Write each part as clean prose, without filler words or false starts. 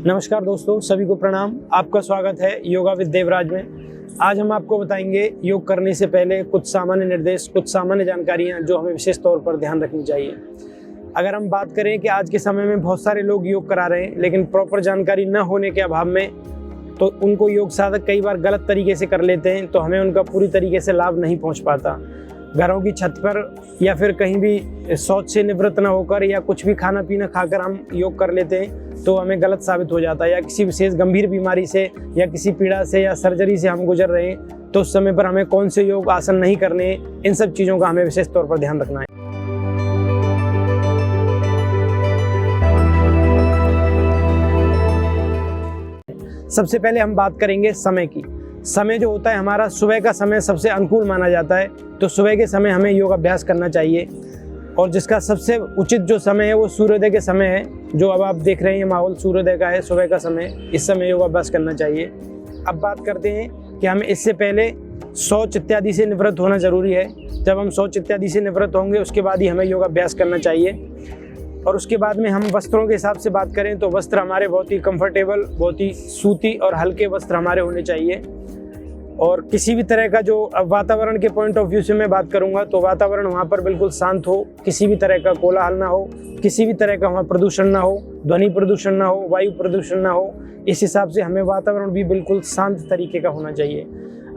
नमस्कार दोस्तों, सभी को प्रणाम। आपका स्वागत है योगा विद देवराज में। आज हम आपको बताएंगे योग करने से पहले कुछ सामान्य निर्देश, कुछ सामान्य जानकारियां जो हमें विशेष तौर पर ध्यान रखनी चाहिए। अगर हम बात करें कि आज के समय में बहुत सारे लोग योग करा रहे हैं, लेकिन प्रॉपर जानकारी न होने के अभाव में तो उनको योग साधक कई बार गलत तरीके से कर लेते हैं, तो हमें उनका पूरी तरीके से लाभ नहीं पहुँच पाता। घरों की छत पर या फिर कहीं भी शौच से निवृत्त न होकर या कुछ भी खाना पीना खाकर हम योग कर लेते हैं तो हमें गलत साबित हो जाता है। या किसी विशेष गंभीर बीमारी से या किसी पीड़ा से या सर्जरी से हम गुजर रहे हैं तो उस समय पर हमें कौन से योग आसन नहीं करने, इन सब चीज़ों का हमें विशेष तौर पर ध्यान रखना है। सबसे पहले हम बात करेंगे समय की। समय जो होता है हमारा, सुबह का समय सबसे अनुकूल माना जाता है, तो सुबह के समय हमें योग अभ्यास करना चाहिए। और जिसका सबसे उचित जो समय है वो सूर्योदय के समय है। जो अब आप देख रहे हैं ये माहौल सूर्योदय का है, सुबह का समय, इस समय योग अभ्यास करना चाहिए। अब बात करते हैं कि हमें इससे पहले शौच इत्यादि से निवृत्त होना जरूरी है। जब हम शौच इत्यादि से निवृत्त होंगे उसके बाद ही हमें योग अभ्यास करना चाहिए। और उसके बाद में हम वस्त्रों के हिसाब से बात करें तो वस्त्र हमारे बहुत ही कंफर्टेबल, बहुत ही सूती और हल्के वस्त्र हमारे होने चाहिए। और किसी भी तरह का जो वातावरण के पॉइंट ऑफ व्यू से मैं बात करूंगा तो वातावरण वहाँ पर बिल्कुल शांत हो, किसी भी तरह का कोलाहल ना हो, किसी भी तरह का वहाँ प्रदूषण ना हो, ध्वनि प्रदूषण ना हो, वायु प्रदूषण ना हो। इस हिसाब से हमें वातावरण भी बिल्कुल शांत तरीके का होना चाहिए।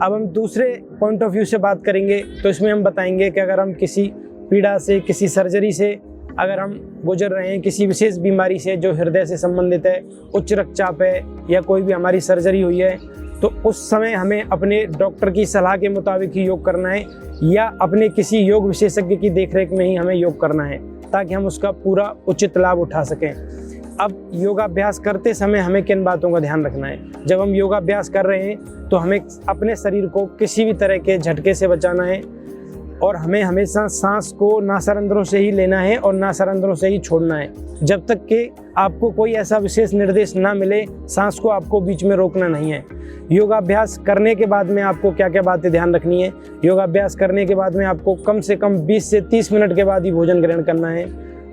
अब हम दूसरे पॉइंट ऑफ व्यू से बात करेंगे तो इसमें हम बताएंगे कि अगर हम किसी पीड़ा से, किसी सर्जरी से अगर हम गुजर रहे हैं, किसी विशेष बीमारी से जो हृदय से संबंधित है, उच्च रक्तचाप है या कोई भी हमारी सर्जरी हुई है, तो उस समय हमें अपने डॉक्टर की सलाह के मुताबिक ही योग करना है या अपने किसी योग विशेषज्ञ की देखरेख में ही हमें योग करना है ताकि हम उसका पूरा उचित लाभ उठा सकें। अब योगाभ्यास करते समय हमें किन बातों का ध्यान रखना है? जब हम योगाभ्यास कर रहे हैं तो हमें अपने शरीर को किसी भी तरह के झटके से बचाना है और हमें हमेशा सांस को नासारंध्रों से ही लेना है और नासारंध्रों से ही छोड़ना है। जब तक कि आपको कोई ऐसा विशेष निर्देश ना मिले, सांस को आपको बीच में रोकना नहीं है। योगाभ्यास करने के बाद में आपको क्या क्या बातें ध्यान रखनी है? योगाभ्यास करने के बाद में आपको कम से कम 20 से 30 मिनट के बाद ही भोजन ग्रहण करना है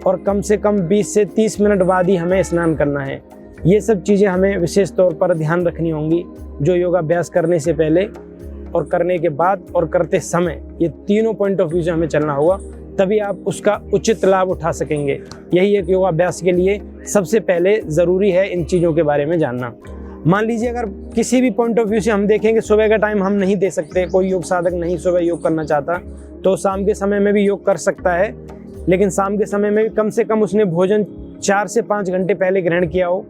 और कम से कम 20 से 30 मिनट बाद ही हमें स्नान करना है। ये सब चीज़ें हमें विशेष तौर पर ध्यान रखनी होंगी जो योगाभ्यास करने से पहले और करने के बाद और करते समय, ये तीनों पॉइंट ऑफ व्यू से हमें चलना होगा, तभी आप उसका उचित लाभ उठा सकेंगे। यही एक योगाभ्यास के लिए सबसे पहले ज़रूरी है इन चीज़ों के बारे में जानना। मान लीजिए अगर किसी भी पॉइंट ऑफ व्यू से हम देखेंगे सुबह का टाइम हम नहीं दे सकते, कोई योग साधक नहीं सुबह योग करना चाहता, तो शाम के समय में भी योग कर सकता है। लेकिन शाम के समय में भी कम से कम उसने भोजन 4 से 5 घंटे पहले ग्रहण किया हो,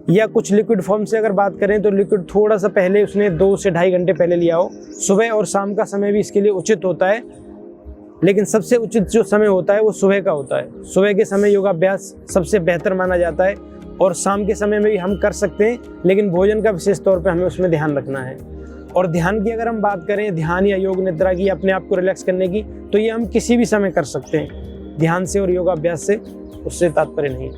या कुछ लिक्विड फॉर्म से अगर बात करें तो लिक्विड थोड़ा सा पहले उसने 2 से ढाई घंटे पहले लिया हो। सुबह और शाम का समय भी इसके लिए उचित होता है, लेकिन सबसे उचित जो समय होता है वो सुबह का होता है। सुबह के समय योगाभ्यास सबसे बेहतर माना जाता है और शाम के समय में भी हम कर सकते हैं, लेकिन भोजन का विशेष तौर पर हमें उसमें ध्यान रखना है। और ध्यान की अगर हम बात करें, ध्यान या योग निद्रा की, अपने आप को रिलैक्स करने की, तो ये हम किसी भी समय कर सकते हैं। ध्यान से और योगाभ्यास से उससे तात्पर्य नहीं।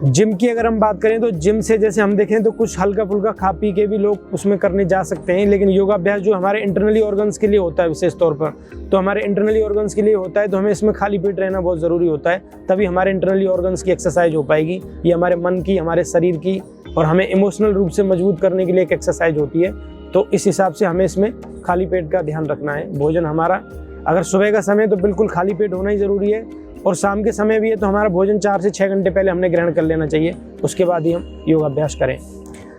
जिम की अगर हम बात करें तो जिम से जैसे हम देखें तो कुछ हल्का फुल्का खा पी के भी लोग उसमें करने जा सकते हैं, लेकिन योगाभ्यास जो हमारे इंटरनली ऑर्गन्स के लिए होता है विशेष तौर पर, तो हमारे इंटरनली ऑर्गन्स के लिए होता है, तो हमें इसमें खाली पेट रहना बहुत ज़रूरी होता है, तभी हमारे इंटरनली ऑर्गन्स की एक्सरसाइज हो पाएगी। ये हमारे मन की, हमारे शरीर की और हमें इमोशनल रूप से मजबूत करने के लिए एक एक्सरसाइज होती है। तो इस हिसाब से हमें इसमें खाली पेट का ध्यान रखना है। भोजन हमारा अगर सुबह का समय तो बिल्कुल खाली पेट होना ही ज़रूरी है, और शाम के समय भी है तो हमारा भोजन 4 से 6 घंटे पहले हमने ग्रहण कर लेना चाहिए, उसके बाद ही हम योगाभ्यास करें।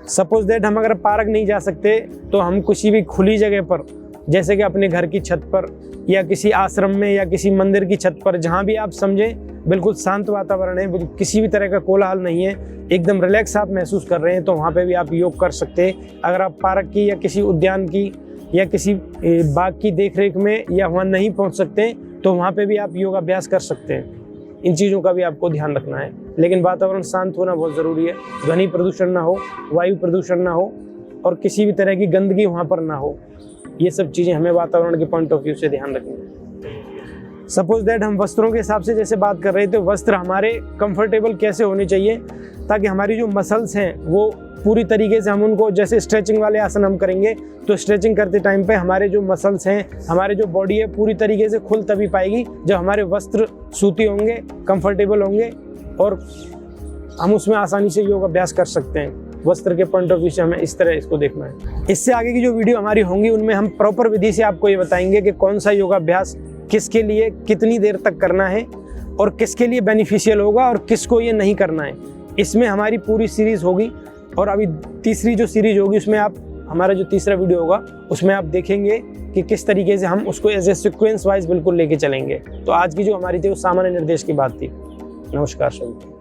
सपोज दैट हम अगर पार्क नहीं जा सकते तो हम किसी भी खुली जगह पर, जैसे कि अपने घर की छत पर या किसी आश्रम में या किसी मंदिर की छत पर, जहाँ भी आप समझें बिल्कुल शांत वातावरण है, किसी भी तरह का कोलाहल नहीं है, एकदम रिलैक्स आप महसूस कर रहे हैं, तो वहाँ पर भी आप योग कर सकते हैं। अगर आप पार्क की या किसी उद्यान की या किसी बाग की देखरेख में या वहाँ नहीं पहुँच सकते तो वहाँ पे भी आप योगाभ्यास कर सकते हैं। इन चीज़ों का भी आपको ध्यान रखना है, लेकिन वातावरण शांत होना बहुत ज़रूरी है। ध्वनि प्रदूषण ना हो, वायु प्रदूषण ना हो और किसी भी तरह की गंदगी वहाँ पर ना हो। ये सब चीज़ें हमें वातावरण के पॉइंट ऑफ व्यू से ध्यान रखनी है। सपोज दैट हम वस्त्रों के हिसाब से जैसे बात कर रहे थे, वस्त्र हमारे कंफर्टेबल कैसे होने चाहिए ताकि हमारी जो मसल्स हैं वो पूरी तरीके से हम उनको, जैसे स्ट्रेचिंग वाले आसन हम करेंगे तो स्ट्रेचिंग करते टाइम पे हमारे जो मसल्स हैं, हमारे जो बॉडी है पूरी तरीके से खुल तभी पाएगी जब हमारे वस्त्र सूती होंगे, कंफर्टेबल होंगे और हम उसमें आसानी से योग अभ्यास कर सकते हैं। वस्त्र के पॉइंट ऑफ व्यू से हमें इस तरह इसको देखना है। इससे आगे की जो वीडियो हमारी होंगी उनमें हम प्रॉपर विधि से आपको ये बताएंगे कि कौन सा योगाभ्यास किसके लिए कितनी देर तक करना है और किसके लिए बेनिफिशियल होगा और किसको ये नहीं करना है। इसमें हमारी पूरी सीरीज़ होगी और अभी तीसरी जो सीरीज होगी उसमें आप हमारा जो तीसरा वीडियो होगा उसमें आप देखेंगे कि किस तरीके से हम उसको एज ए सीक्वेंस वाइज बिल्कुल लेके चलेंगे। तो आज की जो हमारी थी वो सामान्य निर्देश की बात थी। नमस्कार सभी।